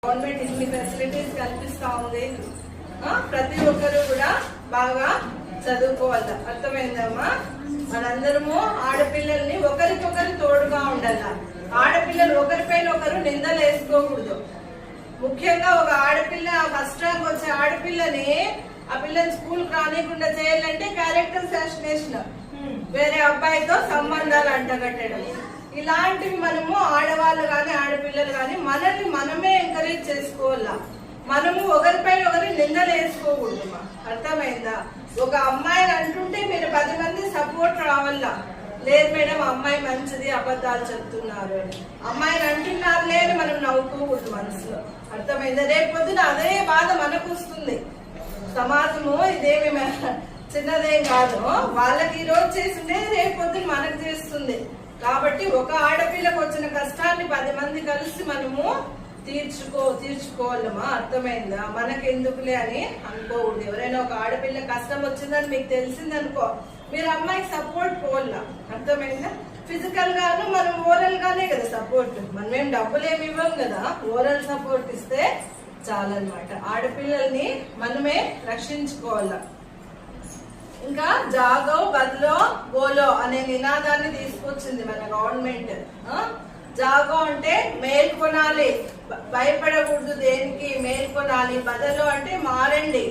Government ఇన్ని facilities కల్పిస్తా ఉంది. ప్రతి ఒక్కరు కూడా బాగా చదువుకోవాలి. అర్థమైందమ్మా? మనందరము ఆడపిల్లల్ని ఒకరికొకరు తోడుగా ఉండాల. ఆడపిల్లలు ఒకరిపైన ఒకరు నిందలు వేసుకోకూడదు. ముఖ్యంగా ఒక ఆడపిల్ల ఫస్ట్ ర్యాంక్ వచ్చే ఆడపిల్లని ఆ పిల్లని స్కూల్ రానికుండా చేయాలంటే క్యారెక్టర్ అసాసినేషన్, వేరే అబ్బాయితో సంబంధాలు అంటగట్టడం, ఇలాంటివి మనము ఆడవాళ్ళు గాని ఆడపిల్లలు గాని మనల్ని మనమే ఎంకరేజ్ చేసుకోవాలా. మనము ఒకరిపైన ఒకరి నిందలు వేసుకోకూడదు. అర్థమైందా? ఒక అమ్మాయిని అంటుంటే మీరు 10 మంది సపోర్ట్ రావాలా. లేదు మేడం అమ్మాయి మంచిది, అబద్ధాలు చెప్తున్నారు అని అమ్మాయిని అంటున్నారులే అని మనం నవ్వుకోకూడదు మనసులో. అర్థమైందా? రేపు పొద్దున అదే బాధ మనకు వస్తుంది. సమాజము ఇదేమి చిన్నదేం కాదు. వాళ్ళకి ఈ రోజు చేస్తుంటే రేపు పొద్దున మనకు చేస్తుంది. కాబట్టి ఒక ఆడపిల్లకు వచ్చిన కష్టాన్ని 10 మంది కలిసి మనము తీర్చుకోవాలమ్మా. అర్థమైందా? మనకెందుకులే అని అనుకోకూడదు. ఎవరైనా ఒక ఆడపిల్ల కష్టం వచ్చిందని మీకు తెలిసిందనుకో, మీరు అమ్మాయికి సపోర్ట్ పోవాల. అర్థమైందా? ఫిజికల్ గాను మనం ఓరల్ గానే కదా సపోర్ట్. మనమేం డబ్బులు ఏమి ఇవ్వం కదా, ఓరల్ సపోర్ట్ ఇస్తే చాలన్నమాట. ఆడపిల్లల్ని మనమే రక్షించుకోవాల. ఇంకా జాగో బదులో బోలో అనే నినాదాన్ని తీసుకొచ్చింది మన గవర్నమెంట్. జాగో అంటే మేల్కొనాలి, భయపడకూడదు, దేనికి మేల్కొనాలి. బదలో అంటే మారండి,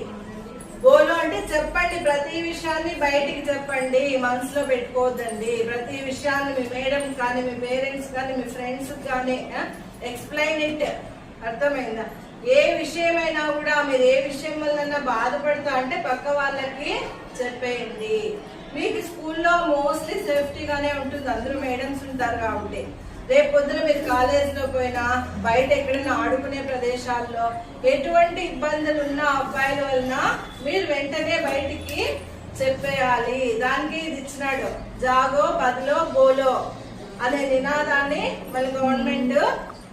బోలో అంటే చెప్పండి. ప్రతి విషయాన్ని బయటికి చెప్పండి, మనసులో పెట్టుకోవద్దండి. ప్రతి విషయాన్ని మీ మేడం కానీ మీ పేరెంట్స్ కానీ మీ ఫ్రెండ్స్ కానీ ఎక్స్ప్లెయిన్ ఇట్. అర్థమైందా? ఏ విషయమైనా కూడా మీరు ఏ విషయం వల్ల బాధపడతా అంటే పక్క వాళ్ళకి చెప్పేయండి. మీకు స్కూల్లో మోస్ట్లీ సేఫ్టీగానే ఉంటుంది, అందరూ మేడమ్స్ ఉంటారు కాబట్టి. రేపు పొద్దున మీరు కాలేజీలో పోయినా బయట ఎక్కడైనా ఆడుకునే ప్రదేశాల్లో ఎటువంటి ఇబ్బందులు ఉన్నా అబ్బాయిల వలన మీరు వెంటనే బయటికి చెప్పేయాలి. దానికి ఇది ఇచ్చినాడు, జాగో బదులో బోలో అనే నినాదాన్ని మన గవర్నమెంట్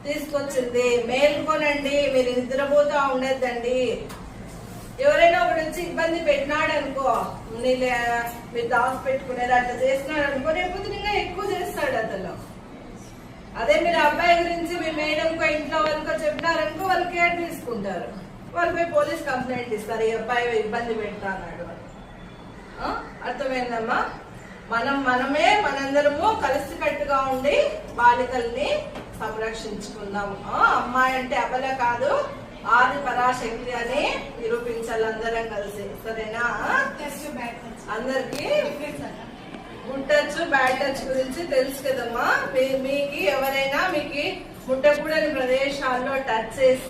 తీసుకొచ్చింది. మేల్కొనండి, మీరు నిద్రపోతా ఉండద్దండి. ఎవరైనా ఒకటి వచ్చి ఇబ్బంది పెట్టినాడు అనుకో, మీరు దాచి పెట్టుకునేది అట్లా చేస్తున్నాడు అనుకో, రేపు ఇంకా ఎక్కువ చేస్తాడు అతను. అదే మీరు అబ్బాయి గురించి మీ మేడంకో ఇంట్లో వాళ్ళకో చెప్పినారనుకో, వాళ్ళు కేర్ తీసుకుంటారు. వాళ్ళపై పోలీస్ కంప్లైంట్ ఇస్తారు, ఈ అబ్బాయి ఇబ్బంది పెడతా అన్నాడు. అర్థమైందమ్మా? మనమే మనందరము కలిసికట్టుగా ఉండి బాలికల్ని సంరక్షించుకుందాం. అమ్మాయి అంటే అబల కాదు, ఆది పరాశక్తి అని నిరూపించాలి అందరం కలిసి. సరేనా? అందరికి గుడ్ టచ్ బ్యాడ్ టచ్ గురించి తెలుసు కదమ్మా. మీకు ఎవరైనా మీకు ముట్టకూడని ప్రదేశాల్లో టచ్ చేసి